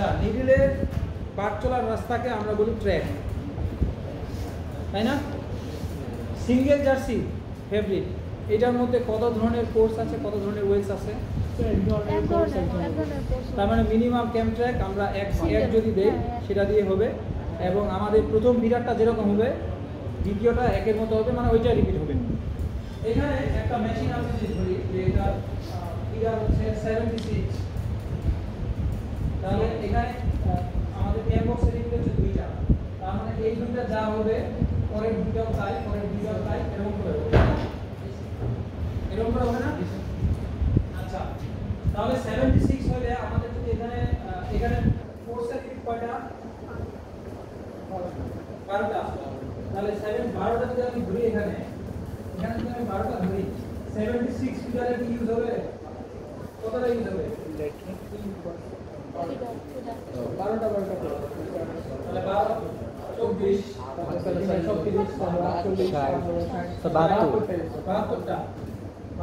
আচ্ছা, নিডলের পাট চলার রাস্তাকে আমরা বলি ট্র্যাক, তাই না? সিঙ্গেল জার্সি ফেব্রিক, এটার মধ্যে কত ধরনের কোর্স আছে, কত ধরনের ওয়েলস আছে? তার মানে মিনিমাম ক্যাম্প ট্র্যাক আমরা এক যদি দেই সেটা দিয়ে হবে, এবং আমাদের প্রথম বিরাটটা যেরকম হবে দ্বিতীয়টা একের মতো হবে, মানে ওইটা রিপিট হবে। এখানে একটা মেশিন আছে যে ধরি যে এটা বিরাট হচ্ছে 76, তাহলে এখানে আমাদের ক্যাম্প বক্সের রিপিট হচ্ছে দুইটা, তার মানে এই দুইটা যা হবে পরের দুইটাও তাই, পরের দুইটাও তাই, এরকম করে হবে, এরকম করে হবে না? আচ্ছা, তাহলে 76 হলে আমাদের যদি এখানে ফোর্সের রিপিট কয়টা? 12টা। তাহলে 12টা যদি আমি ধরি এখানে যদি আমি 12টা ধরি, 76 ফিগারে কি ইউজ হবে? কতটা ইউজ হবে? 12টা তাহলে 12 24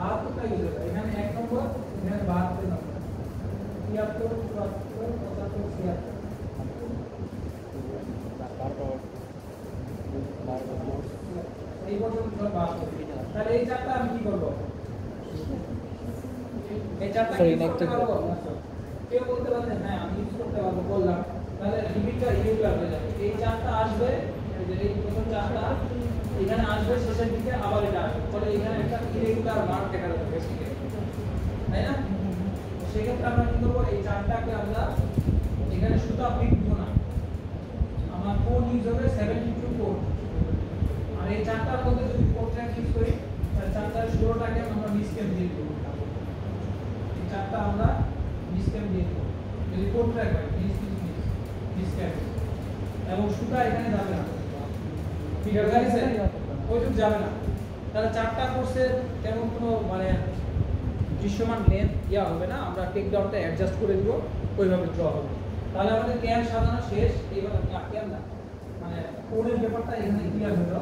72টা ইউজ হবে। এখানে 1 নম্বর, এখানে 72 নম্বর, 73 74 75 76 এই পর্যন্ত সব বাদ করতে। তাহলে এই চারটা আমি কি করব? এই চারটা কি করতে পারবো? কেউ বলতে পারে হ্যাঁ আমি ইউজ করতে পারবো, বললাম, তাহলে রিপিটটা ইরেগুলার হয়ে যাবে। এই চারটা আসবে, এই প্রথম চারটা এখানে আসবে, শেষের দিকে আবার এটা আসবে, ফলে এখানে একটা ইরেগুলার মার্ক দেখা যাবে বেসিকে, তাই না? সেক্ষেত্রে আমরা কি করবো? এই চারটাকে আমরা এখানে সুতা ফিট দিব না, আমার কোড ইউজ হবে 72 কোড। আর এই চারটার মধ্যে যদি কোড ট্র্যাক ইউজ করি তাহলে চারটার 16টাকে আমরা মিসক্যাপ দিয়ে দেব, এই চারটা আমরা মিসক্যাপ দিয়ে দেব যদি কোড ট্র্যাক হয়, মিসক্যাপ, এবং সুতা এখানে যাবে না, ফিগার গাইছে ওইটুক যাবে না। তাহলে চারটা কোর্সের তেমন কোনো মানে দৃশ্যমান লেন্থ ইয়া হবে না, আমরা টেক ডাউনটা অ্যাডজাস্ট করে দিব, ওইভাবে ড্র হবে। তাহলে আমাদের ক্যান সাজানো শেষ। এইবার ক্যান না মানে কোডের ব্যাপারটা এখানে ক্লিয়ার হলো।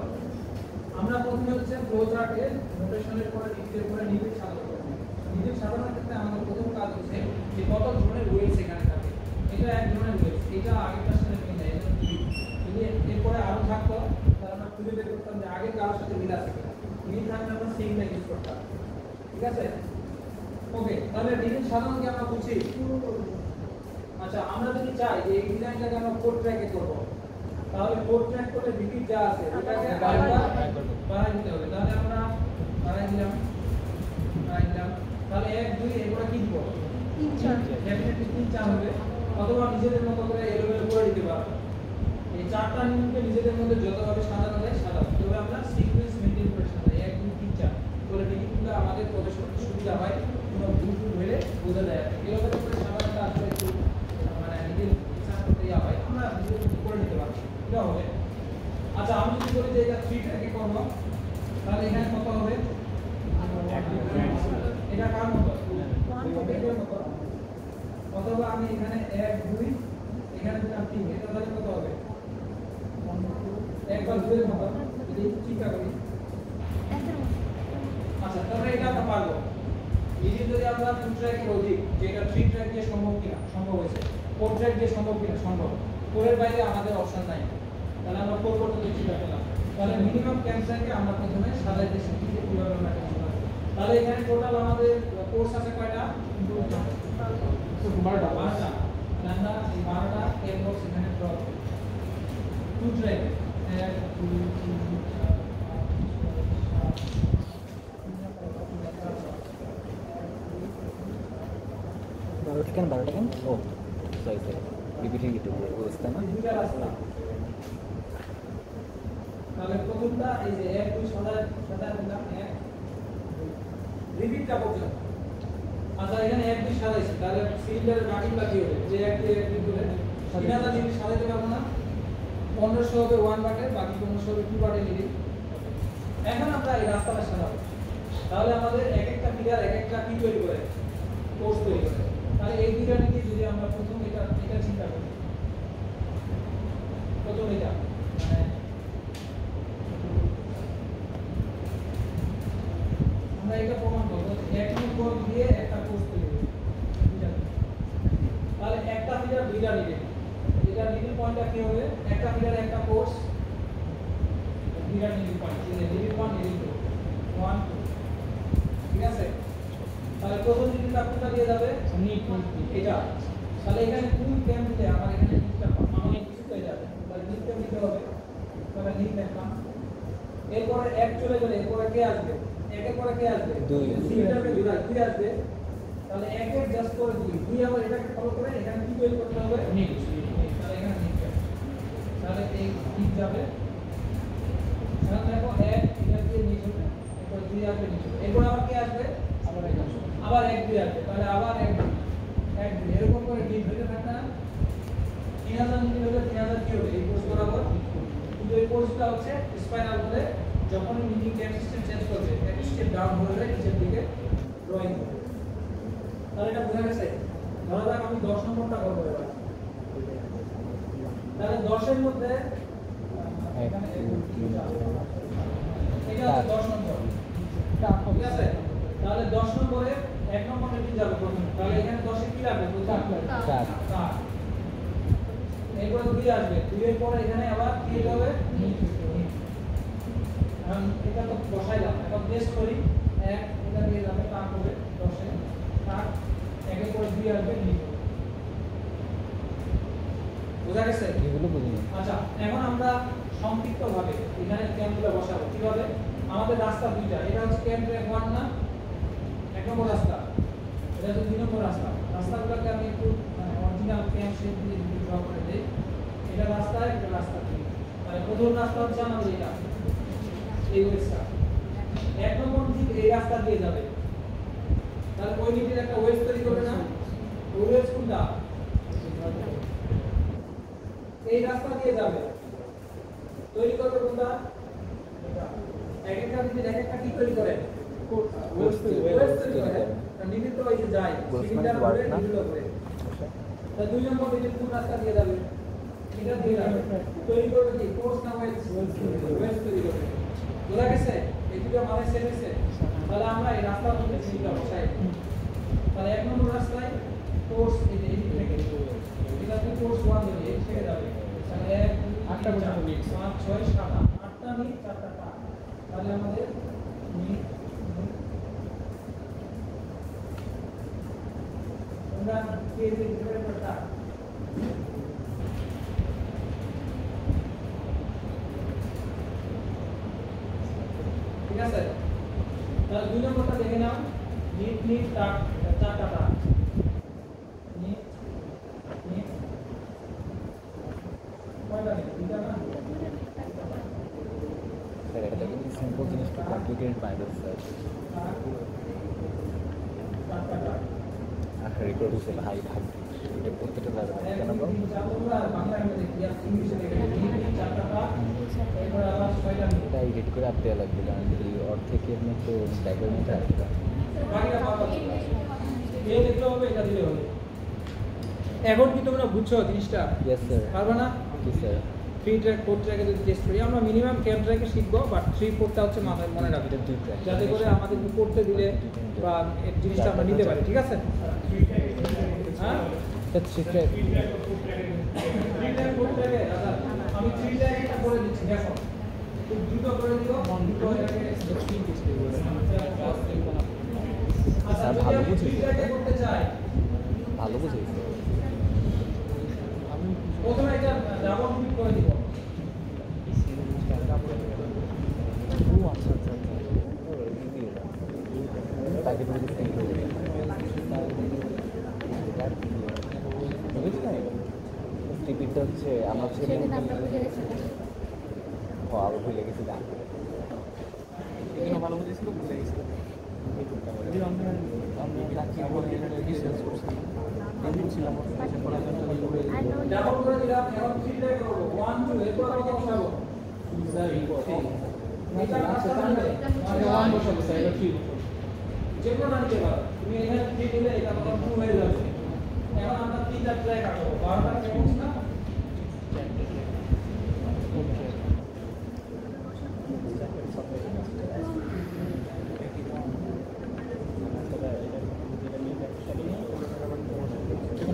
আমরা প্রথমে হচ্ছে ফ্লো চার্টে নোটেশনের পরে নিচের পরে নিবিড় সাজানো করব। নিবিড় সাজানোর ক্ষেত্রে আমাদের প্রথম কাজ হচ্ছে যে কত ধরনের ওয়েলস এখানে থাকে। এটা এক ধরনের ওয়েলস, এটা আগেরটার সাথে মিল যায়, এটা যদি এরপরে আরো থাকতো তাহলে আমরা খুঁজে বের করতাম যে আগের কারোর সাথে মিল আছে কিনা, মিল থাকলে আমরা সেমটা ইউজ করতাম, ঠিক আছে? ওকে, তাহলে ডিজাইন সাধারণত আমরা বুঝি। আচ্ছা, আমরা যদি চাই যে এই ডিজাইনটাকে আমরা কোড ট্র্যাকে করব, তাহলে কোড ট্র্যাক করলে রিপিট যা আছে এটাকে আরেকবার বাড়াই দিতে হবে। তাহলে আমরা বাড়াই দিলাম, তাহলে 1 2 এরপর কি দিব? 3 4, ডেফিনেটলি 3 4 হবে, অথবা নিজেদের মতো করে এলোমেলো করে দিতে পারবো। এই চারটা নিয়মকে নিজেদের মধ্যে যতভাবে সাজানো যায় সাজাবো, তবে আমরা সিকোয়েন্স মেইনটেইন করে সাজাই 1 2 3 4, তাহলে ডিজিটগুলো আমাদের প্রদর্শন করতে সুবিধা হয়, কোনো ভুল হলে বোঝা যায়। এলোমেলো করে সাজানোটা আসলে একটু মানে নিজের ইচ্ছা করতে ইয়া হয়, আমরা নিজেদের করে নিতে পারবো, এটা হবে। আচ্ছা, আমি যদি বলি যে এটা 3 ট্র্যাকে করব, তাহলে এখানে কত হবে? এটা কার মতো? 1 মতো। অথবা আমি এখানে 1 2 এখানে দিলাম 3, এটা তাহলে কত হবে? 1 বা 2 এর মতো যদি চিন্তা করি। আচ্ছা, তাহলে এটা আমরা পারবো। এই যদি আমরা 2 ট্র্যাকের অধিক, যেটা 3 ট্র্যাক দিয়ে সম্ভব কিনা, সম্ভব হয়েছে, 4 ট্র্যাক দিয়ে সম্ভব কিনা, সম্ভব, 4 এর বাইরে আমাদের অপশন নাই, তাহলে আমরা 4 করতে চিন্তা করলাম। তাহলে মিনিমাম ক্যাম্পসাইটকে আমরা প্রথমে সাজাইতে শিখি যে কিভাবে আমরা কাজ করব। তাহলে এখানে টোটাল আমাদের কোর্স আছে কয়টা? 12টা। আমরা এই 12টা ক্যাম্প বক্স এখানে ড্র করব 2 ট্র্যাক, 1 2 3 4 5 6 কেন 12টা কেন? ও সরি রিপিটিং একটু বুঝতে না। তাহলে প্রথমটা এই যে 1 2 সাদা দিলাম, 1 রিপিটটা পর্যন্ত। আচ্ছা, এখানে 1 2 সাজাইছি, তাহলে সিলিন্ডারের বাকিগুলো কি হবে? যে 1 2 1 2 করে 3000 জিনিস সাজাইতে পারবো না, 1500 হবে 1 বাটে, বাকি 1500 হবে 2 বাটে নিবি। এখন আমরা এই রাস্তাটা সাজাবো, তাহলে আমাদের এক একটা ফিগার এক একটা কি তৈরি করে? কোর্স তৈরি করে। তাহলে এই ফিগারটি যদি আমরা প্রথম এটা চিন্তা করি, প্রথম এটা মানে আমরা এটা প্রমাণ করব 1 নম্বর দিয়ে একটা কোর্স তৈরি করব, তাহলে একটা ফিগার দুইটা নিডল। এটা নিডল পয়েন্টটা কি হবে? একটা মিটারে একটা কোর্স, দুইটা নিডল পয়েন্ট, নিডল 1 নিডল 2 1 2, ঠিক আছে? তাহলে প্রথম নিডলটা কোনটা দিয়ে যাবে? এটা। তাহলে এখানে ফুল ক্যাম দিলে আমার এখানে নিডলটা মানে কিছু হয়ে যাবে, তাহলে নিডলটা নিতে হবে। তাহলে নিড লিখলাম। এরপরে এক চলে গেলে এরপরে কে আসবে? একের পরে কে আসবে? 2 নিডলটাকে 2 আসবে। তাহলে একের জাস্ট করে 2 আবার এটাকে ফলো করে এখানে কি তৈরি করতে হবে? নিড। তাহলে এখানে নিড যাবে। তাহলে এই নিড যাবে। তাহলে দেখো এক এটা দিয়ে নিড হবে, এরপর 2 আসবে নিড হবে। এরপর আবার কে আসবে? আবার এক আসবে। আবার 1 2 আসবে। তাহলে আবার 1 2 1 2 এরকম করে নিড হতে থাকে না? 3000 নিড হলে 3000 কি হবে? এই কোর্স বরাবর। কিন্তু এই কোর্সটা হচ্ছে স্পাইরাল করে যখন নিডিং ক্যাপ সিস্টেম চেঞ্জ করবে, এক স্টেপ ডাউন হয়ে যায় নিচের দিকে ড্রয়িং হবে। তাহলে এটা বোঝা গেছে? ধরা যাক আমি 10 নম্বরটা করব এবার। তাহলে 10 এর মধ্যে এখানে এটা হচ্ছে 10 নম্বর, ঠিক আছে? তাহলে 10 নম্বরে 1 নম্বর নিডল যাবে প্রথম। তাহলে এখানে 10 এ কি লাগবে? 4। এরপর 2 আসবে, 2 এর পরে এখানে আবার কি হবে? এখন এটা তো বসাইলাম, এখন টেস্ট করি। 1 এটা দিয়ে যাবে, কাট হবে 10 এ, কাট 1 এর পরে 2 আসবে, নিড। বোঝা গেছে? এগুলো বুঝিনি। আচ্ছা, এখন আমরা সংক্ষিপ্তভাবে এখানে ক্যাম্পগুলো বসাবো কিভাবে? আমাদের রাস্তা দুইটা, এটা হচ্ছে ক্যাম্প ট্র্যাক 1 না, 1 নম্বর রাস্তা, এটা হচ্ছে 2 নম্বর রাস্তা। রাস্তাগুলোকে আমি একটু মানে অরিজিনাল ক্যাম্প শেপ দিয়ে ড্র করে দেই। এটা রাস্তা, এটা রাস্তা 2। তাহলে প্রথম রাস্তা হচ্ছে আমাদের এটা, এই ওয়েস্টটা। 1 নম্বর দিক এই রাস্তা দিয়ে যাবে। তাহলে ওই নিচের একটা ওয়েস্ট তৈরি করবে না? ওই ওয়েস্ট কোনটা? এই রাস্তা দিয়ে যাবে, তৈরি করবে কোনটা? এক একটা দিকে এক একটা কি তৈরি করে? ওয়েস্ট তৈরি করে। নিডল তো এই যে যায়, সিলিন্ডার করে নিডল করে। তা 2 নম্বর দিকে কোন রাস্তা দিয়ে যাবে? এটা দিয়ে যাবে, তৈরি করবে কি? কোর্স না ওয়েস্ট তৈরি করবে। বোঝা গেছে? এই দুটো মানে সেম আছে। তাহলে আমরা এই রাস্তার মধ্যে চিন্তা বসাই। তাহলে 1 নম্বর রাস্তায় কোর্স এই যে এই থেকে এটা তো কোর্স 1 ধরে এই থেকে যাবে। তাহলে 1 8টা পর্যন্ত নিড 5 6 7 8টা নিড 4টা টা। তাহলে আমাদের নিড আমরা কে দিতে পারতা? ঠিক আছে? তাহলে 2 নম্বরটা দেখে নাও, নিড 4টা টা। নিড কয়টা নিড? দুইটা না? স্যার এটা কিন্তু সিম্পল জিনিসটা কমপ্লিকেটেড বানাই স্যার। আর রেকর্ড হচ্ছে ভাই ভাব এটা প্রত্যেকটা যাবে কেন বল? এটা এডিট করে আপনি লাগবে কারণ এই অর্ধেকের মতো ব্যাগের মধ্যে আসবে। এখন কি তোমরা বুঝছো জিনিসটা? Yes sir. পারবে না? জি স্যার। 3 ট্র্যাক 4 ট্র্যাকে যদি টেস্ট করি, আমরা মিনিমাম ক্যাম্প ট্র্যাকে শিখবো, বাট 3 4টা হচ্ছে মাথায় মনে রাখতে, এটা 2 ট্র্যাক যাতে করে আমাদের করতে দিলে বা এই জিনিসটা আমরা নিতে পারি, ঠিক আছে? হ্যাঁ, স্যার 3 ট্র্যাক 3 ট্র্যাক 4 ট্র্যাকে দাদা আমি 3 ট্র্যাক এটা করে দিচ্ছি, দেখো খুব দ্রুত করে দিব, দ্রুত এটাকে স্ক্রিন ডিসপ্লে করে। আচ্ছা, ভালো যদি বুঝেছি। 3 ট্র্যাকে করতে চাই, ভালো বুঝেছি। আমি প্রথমে এটা ডাবল ক্লিক করে দিব। ও আচ্ছা আচ্ছা তাকে বলে দিচ্ছি টিপিটা হচ্ছে আমরা সেদিন আমরা বুঝে গেছি। আরো ভুলে গেছি গান ভালো বুঝেছিল ভুলে গেছিল ডাবল করে দিলাম, এখন 3 ট্র্যাক করব 1 2 এরপর কত বসাবো? এটা রাস্তা নামবে, মানে 1 বসাবো, স্যার এটা 3 যে কোনো না নিতে পারো তুমি, এখানে 3 দিলে এটা তখন 2 হয়ে যাবে। এখন আমরা 3টা ট্র্যাক আঁকবো, 12টা কেমন না?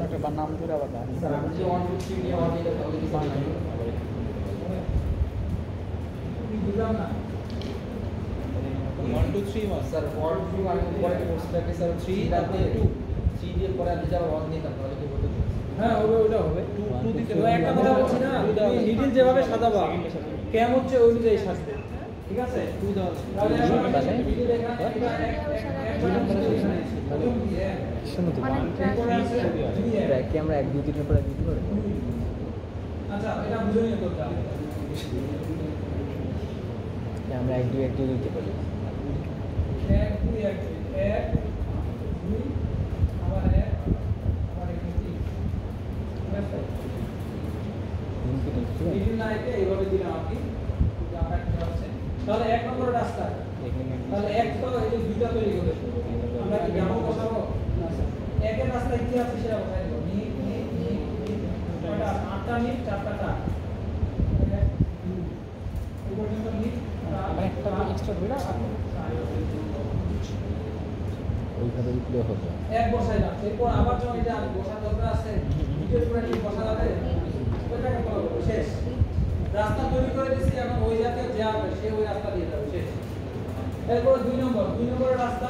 একটা আমার নাম ধরে আবার স্যার আপনি যে 1 2 3 নিয়ে 1 এটা তাহলে কিছু বানাই বুঝলাম না 1 2 3 1 স্যার 1 2 আর পরে কোর্সটাকে স্যার 3 তারপরে 2 3 দিয়ে পরে আপনি যারা 1 নিতাম তাহলে কি বলতে হ্যাঁ হবে ওটা হবে 2 দিতে তো একটা কথা বলছি না তুমি নিডল যেভাবে সাজাবা কেম হচ্ছে ওই অনুযায়ী সাজবে ঠিক আছে 2 দাও তাহলে মানে? নিডল এখানে শোনো তো কি আমরা 1 2 3 এর পর 1 2 করে আচ্ছা এটা বুঝে নিয়ে করতে হবে আমরা 1 2 1 2 দিতে পারি 1 2 1 1 2 আবার 1 আবার 1 3 নিডল না একে এইভাবে দিলাম আপনি আমরা কি হচ্ছে তাহলে 1 নম্বর রাস্তা তাহলে 1 তো এই যে দুইটা তৈরি করে আমরা কি যেমন বসাবো একের রাস্তায় কি আছে সেটা বসাই দেব নি কয়টা 8টা নি 4টা টা এই পর্যন্ত নি আমরা একটা এক্সট্রা ধরে ওইভাবে দিলে হবে এক বসাইলাম এরপর আবার যখন এটা বসার দরকার আছে ভিডিওর উপরে কি বসা যাবে ওইটাকে ফলো করব শেষ রাস্তা তৈরি করে দিয়েছি এখন ওই জায়গায় যে হবে সে ওই রাস্তা দিয়ে যাবে শেষ এরপর 2 নম্বরের রাস্তা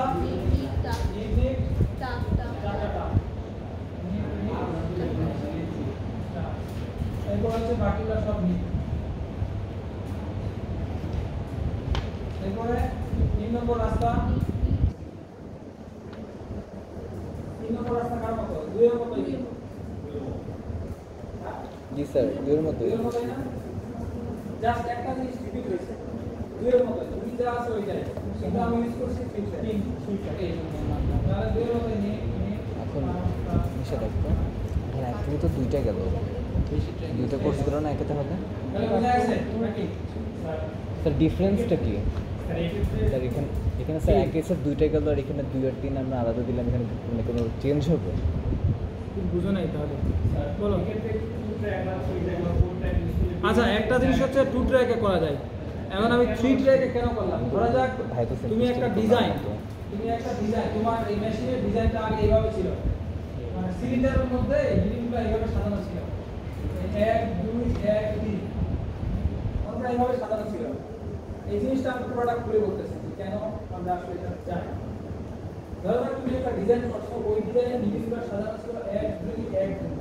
নিট টাটা এরপর হচ্ছে বাকিটা সব নিট এরপরে 3 নম্বর রাস্তা 3 নম্বর রাস্তা কার মতো 2 এর মতো জি স্যার 2 এর মতো 2 এর মতোই না জাস্ট একটা জিনিস রিপিট হয়েছে 2 এর মতো তুমি যা আছে ওইটাই কিন্তু আমি ইউজ করছি 3 তাহলে 2 এর মতোই নিয়ে এখন মিশে দেখো এখন একদিকে তো দুইটা গেল দুইটা কোর্স দিল না একে হবে তাহলে বোঝা গেছে নাকি স্যার ডিফারেন্সটা কি স্যার এখানে এখানে স্যার একে স্যার দুইটা গেল আর এখানে 2 আর 3 আমরা আলাদা দিলাম এখানে মানে কোনো চেঞ্জ হবে তুমি বুঝো নাই তাহলে বলো আচ্ছা একটা জিনিস হচ্ছে 2 ট্র্যাকে করা যায় এখন আমি 3 ট্র্যাকে কেন করলাম ধরা যাক ভাই তো তুমি একটা ডিজাইন তোমার এই মেশিনের ডিজাইনটা আগে এইভাবে ছিল মানে সিলিন্ডারের মধ্যে হিলিংগুলো এইভাবে সাজানো ছিল 1 2 1 3 আমরা এইভাবে সাজানো ছিল এই জিনিসটা আমি পুরোটা খুলে বলতেছি কেন আমরা আসলে এটা জানি ধরো তুমি একটা ডিজাইন করছো ওই ডিজাইনের হিলিংগুলো সাজানো ছিল 1 2 1 3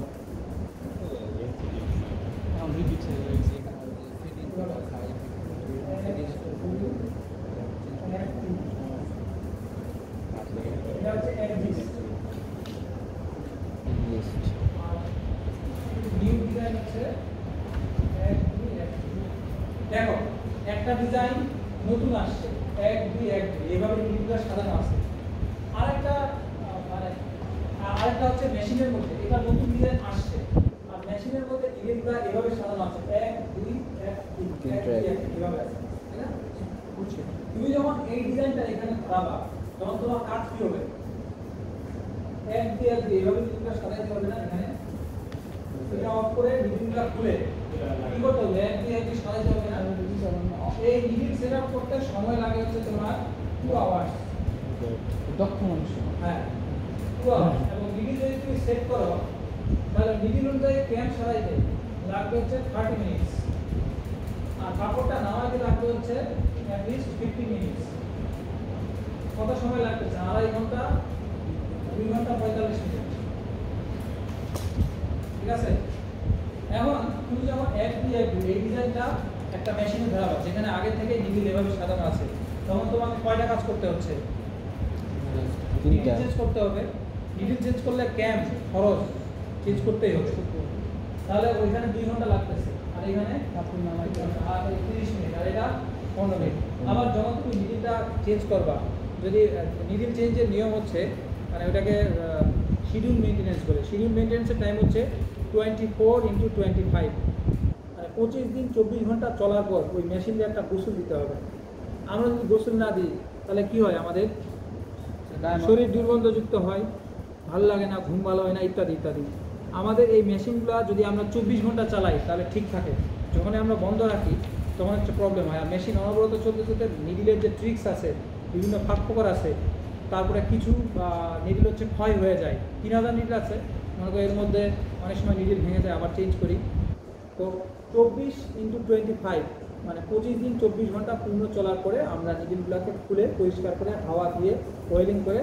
আমি রিপিট হয়েছে এটা হচ্ছে এক্সিস্ট নিউ ডিজাইন হচ্ছে 1 2 1 দেখো একটা ডিজাইন নতুন আসছে 1 2 1 2 এইভাবে ডিজাইনটা সাজানো আছে আরেকটা মানে আরেকটা হচ্ছে মেশিনের মধ্যে এটা নতুন ডিজাইন আসছে আর মেশিনের মধ্যে ডিজাইনটা এভাবে সাজানো আছে 1 2 1 3 এভাবে আছে তাই না বুঝছো তুমি যখন এই ডিজাইনটা এখানে ধরাবা তখন তোমার কাজ কি হবে 1 2 1 এইভাবে ডিজাইনটা সাজাইতে হবে না এখানে এটা অফ করে ডিজাইনটা খুলে কি করতে হবে 1 2 1 সাজাইতে হবে না এই ডিজাইন সেটআপ করতে সময় লাগে হচ্ছে তোমার 2 আওয়ার্স দক্ষ মানুষ হ্যাঁ 2 আওয়ার্স এবং ডিজাইন যদি তুমি সেট করো তাহলে ডিজাইন অনুযায়ী ক্যাম সাজাইতে লাগবে হচ্ছে 30 মিনিটস আর কাপড়টা নামাইতে লাগবে হচ্ছে at least 50 মিনিটস কত সময় লাগবে 2.5 ঘন্টা 2 ঘন্টা 45 মিনিট ঠিক আছে এখন তুমি যখন 1 2 1 এই ডিজাইনটা একটা মেশিনে ধরাবা যেখানে আগে থেকে নিডল এভাবে সাজানো আছে তখন তোমাকে কয়টা কাজ করতে হচ্ছে তিনটা চেঞ্জ করতে হবে নিডল চেঞ্জ করলে ক্যাম খরচ চেঞ্জ করতেই হবে তাহলে ওইখানে 2 ঘন্টা লাগতেছে আর এখানে আর 30 মিনিট আর এটা 15 মিনিট আবার যখন তুমি নিডলটা চেঞ্জ করবা যদি নিডল চেঞ্জের নিয়ম হচ্ছে মানে ওটাকে শিডিউল মেইনটেনেন্স বলে শিডিউল মেইনটেনেন্সের টাইম হচ্ছে 24/25 মানে 25 দিন 24 ঘন্টা চলার পর ওই মেশিন দিয়ে একটা গোসল দিতে হবে আমরা যদি গোসল না দিই তাহলে কি হয় আমাদের শরীর দুর্গন্ধযুক্ত হয় ভালো লাগে না ঘুম ভালো হয় না ইত্যাদি ইত্যাদি আমাদের এই মেশিনগুলো যদি আমরা 24 ঘন্টা চালাই তাহলে ঠিক থাকে যখন আমরা বন্ধ রাখি তখন একটা প্রবলেম হয় আর মেশিন অনবরত চলতে চলতে নিডলের যে ট্রিক্স আছে বিভিন্ন ফাঁক ফোকর আছে তারপরে কিছু নিডল হচ্ছে ক্ষয় হয়ে যায় 3000 নিডল আছে মনে করো এর মধ্যে অনেক সময় নিডিল ভেঙে যায়, আবার চেঞ্জ করি। তো 24x25 মানে 25 দিন 24 ঘন্টা পূর্ণ চলার পরে আমরা নিডিলগুলোকে খুলে পরিষ্কার করে হাওয়া দিয়ে অয়েলিং করে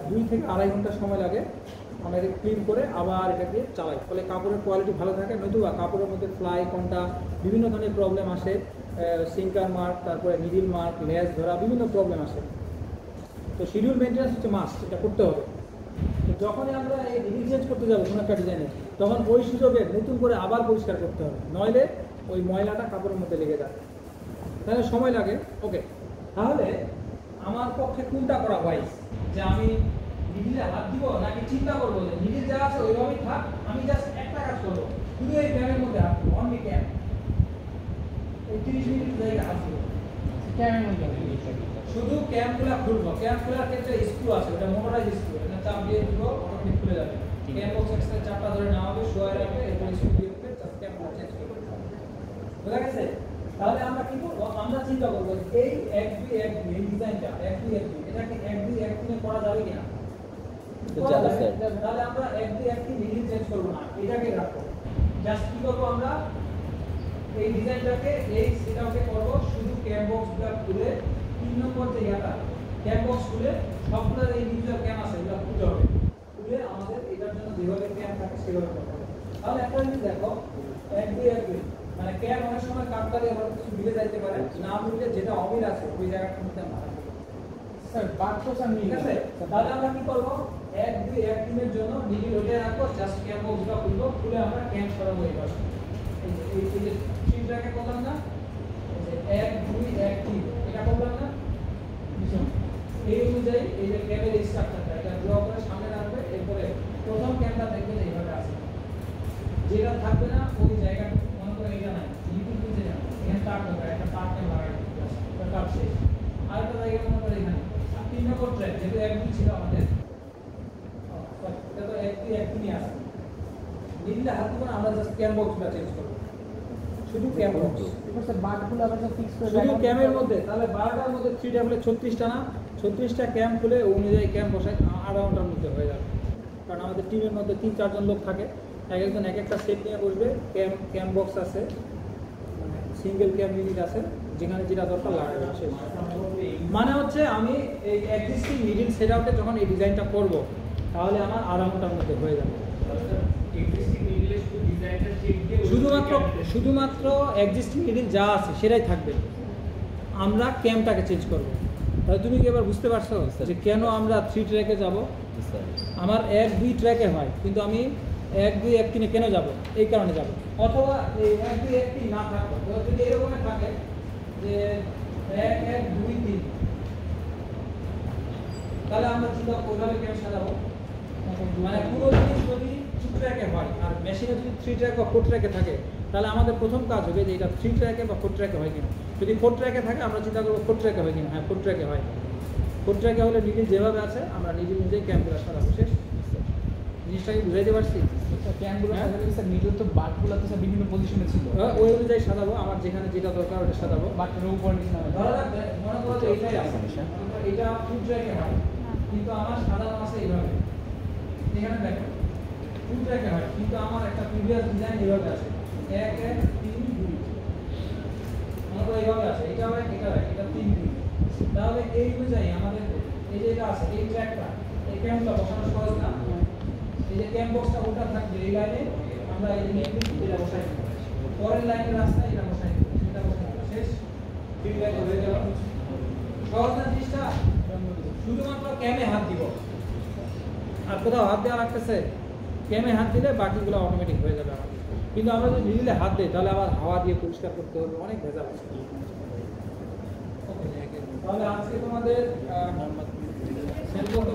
2 থেকে 2.5 ঘন্টা সময় লাগে আমরা এটা ক্লিন করে আবার এটাকে চালাই। ফলে কাপড়ের কোয়ালিটি ভালো থাকে, নতুবা কাপড়ের মধ্যে ফ্লাই, কন্টা বিভিন্ন ধরনের প্রবলেম আসে, সিঙ্কার মার্ক, তারপরে নিডিল মার্ক, লেস ধরা, বিভিন্ন প্রবলেম আসে। তো শিডিউল মেনটেন্যান্স হচ্ছে মাস্ট, এটা করতে হবে। তো যখনই আমরা এই নিডিল চেঞ্জ করতে যাবো কোনো একটা ডিজাইনে, তখন ওই সুযোগে নতুন করে আবার পরিষ্কার করতে হবে, নইলে ওই ময়লাটা কাপড়ের মধ্যে লেগে যায়, তাহলে সময় লাগে। ওকে, তাহলে আমার পক্ষে কোনটা করা হয়, যে আমি নিডিলে হাত দিব নাকি চিন্তা করবো যে নিডিল যা আছে ওইভাবেই থাক, আমি জাস্ট একটা কাজ করবো, শুধু এই ক্যামের মধ্যে হাত দিব, অনলি ক্যাম, এই 30 মিনিট জায়গায় হাত দিব, ক্যামের মধ্যে শুধু ক্যামগুলো খুলবো। ক্যাম খোলার ক্ষেত্রে স্ক্রু আছে, ওটা মোটরাইজ স্ক্রু, এটা চাপ দিয়ে দিব, অটোমেটিক খুলে যাবে। ক্যাম বক্স এক্সট্রা চাপটা ধরে নেওয়া হবে, শোয়ার রাখবে, এরপর স্ক্রু দিয়ে দিলে জাস্ট ক্যামটা চেঞ্জ করবে। বুঝা গেছে? তাহলে আমরা কি করবো, আমরা চিন্তা করবো এই 1-2 এই ডিজাইনটা 1-2 এটাকে 1-2 করা যাবে কিনা। তাহলে আমরা 1-2 নিডিল চেঞ্জ করবো না, এটাকে রাখবো। জাস্ট কি করবো, আমরা এই ডিজাইনটাকে এই সেটআপে করবো, শুধু ক্যাম বক্সগুলো খুলে 3 নম্বর যে ইয়াটা ক্যাম বক্স খুলে সবগুলো এই ডিজিটাল ক্যাম আছে এগুলো খুলতে হবে, খুলে আমাদের এটার জন্য যেভাবে ক্যাম থাকে সেভাবে করতে হবে। তাহলে একটা জিনিস দেখো, 1-2 মানে ক্যাম অনেক সময় কাটকালে আবার কিছু মিলে যাইতে পারে, না মিলে যেটা অমিল আছে ওই জায়গাটার মধ্যে আমরা স্যার বাক্স আর ঠিক আছে। তাহলে আমরা কি করবো, 1-2 দিনের জন্য নিডিল ওঠে রাখবো, জাস্ট ক্যাম বক্সটা খুলবো, খুলে আমরা ক্যাম সরাবো। এইবার এই যে থ্রিটাকে করলাম না, এই যে 1-2 এটা করলাম না, এই অনুযায়ী এই যে ক্যামের স্ট্রাকচারটা এটা ড্র করে সামনে রাখবে। এরপরে প্রথম ক্যামটা দেখবে যে এইভাবে আছে, যেটা থাকবে না ওই জায়গাটা মনে করে এটা নাই, লিকুইড বুঝে না, এখানে তার দরকার, একটা তার ক্যাম লাগাই দিতে হবে, তার শেষ। আরেকটা জায়গা মনে করে এখানে 3 নম্বর ট্র্যাক, যেহেতু 1-2 ছিল আমাদের, এটা তো 1-2 নিয়ে আসে, নিডিলটা হাত দিব না, আমরা জাস্ট ক্যাম বক্সটা চেঞ্জ করবো, শুধু ক্যাম বক্স। এবার স্যার বাটগুলো আবার ফিক্স করে শুধু ক্যামের মধ্যে, তাহলে 12টার মধ্যে 3 টা হলে 36টা না, 36টা ক্যাম খুলে অনুযায়ী ক্যাম বসাই আধা ঘন্টার মধ্যে হয়ে যাবে। কারণ আমাদের টিমের মধ্যে 3-4 জন লোক থাকে, একজন এক একটা সেট নিয়ে বসবে, ক্যাম বক্স আছে, মানে সিঙ্গেল ক্যাম ইউনিট আছে, যেখানে যেটা দরকার লাগাবে। মানে হচ্ছে আমি এই এক্সিস্টিং নিডিল সেট আউটে যখন এই ডিজাইনটা করব, তাহলে আমার আধা ঘন্টার মধ্যে হয়ে যাবে। শুধুমাত্র এক্সিস্টিং নিডিল যা আছে সেটাই থাকবে, আমরা ক্যামটাকে চেঞ্জ করব। তাহলে তুমি কি এবার বুঝতে পারছো যে কেন আমরা 3 ট্র্যাকে যাব? আমার 1-2 ট্র্যাকে হয়, কিন্তু আমি 1-2 কেন যাব? এই কারণে যাব। অথবা এই 1-2 না থাকবে, যদি এরকম থাকে যে 1-1-2-3, তাহলে আমরা চিন্তা ওইভাবে ক্যাম সাজাবো। মানে পুরো জিনিস যদি 2 ট্র্যাকে হয় আর মেশিনে যদি 3 ট্র্যাক বা 4 ট্র্যাকে থাকে, তাহলে আমাদের প্রথম কাজ হবে যে এটা 3 ট্র্যাকে বা 4 ট্র্যাকে হয় কিনা। যদি 4 ট্র্যাকে থাকে আমরা চিন্তা করবো 4 ট্র্যাকে হয় কিনা। হ্যাঁ, 4 ট্র্যাকে হয়। 4 ট্র্যাকে হলে নিডিল যেভাবে আছে আমরা নিডিল অনুযায়ী ক্যামগুলো সাজাবো। শেষ, জিনিসটাকে বুঝাইতে পারছি? ক্যামগুলো স্যার নিডিল তো বাটগুলো তো স্যার বিভিন্ন পজিশনে ছিল, ওই অনুযায়ী সাজাবো, আমার যেখানে যেটা দরকার ওটা সাজাবো। বাটের উপর নিচে নামে ধরা যাক মনে করো যে এইটাই আছে, এটা 2 ট্র্যাকে হয়, কিন্তু আমার সাজানো আছে এইভাবে। এখানে দেখো 2 ট্র্যাকে হয়, কিন্তু আমার একটা প্রিভিয়াস ডিজাইন এইভাবে আছে, 1-1-3-2, মনে করো এইভাবে আছে, এটা হয়, এটা হয়, এটা 3-2। তাহলে এই অনুযায়ী আমাদের এই যে এটা আছে, এই ট্র্যাকটা, এই ক্যামটা বসানো সহজ না। এই যে ক্যাম বক্সটা ওটা থাকবে এই লাইনে, আমরা এই যে এটা বসাই দেব, পরের লাইনের রাস্তায় এটা বসাই দেব, এটা বসাই দেব। শেষ, ফিডব্যাক হয়ে গেল। সহজ না জিনিসটা? শুধুমাত্র ক্যামে হাত দিব, আর কোথাও হাত দেওয়া লাগতেছে? ক্যামে হাত দিলে বাকিগুলো অটোমেটিক হয়ে যাবে আমাদের। কিন্তু আমরা যদি নিডিলে হাত দিই তাহলে আবার হাওয়া দিয়ে পরিষ্কার করতে হবে, অনেক ভেজাল আছে। তাহলে আজকে তোমাদের সেল করতে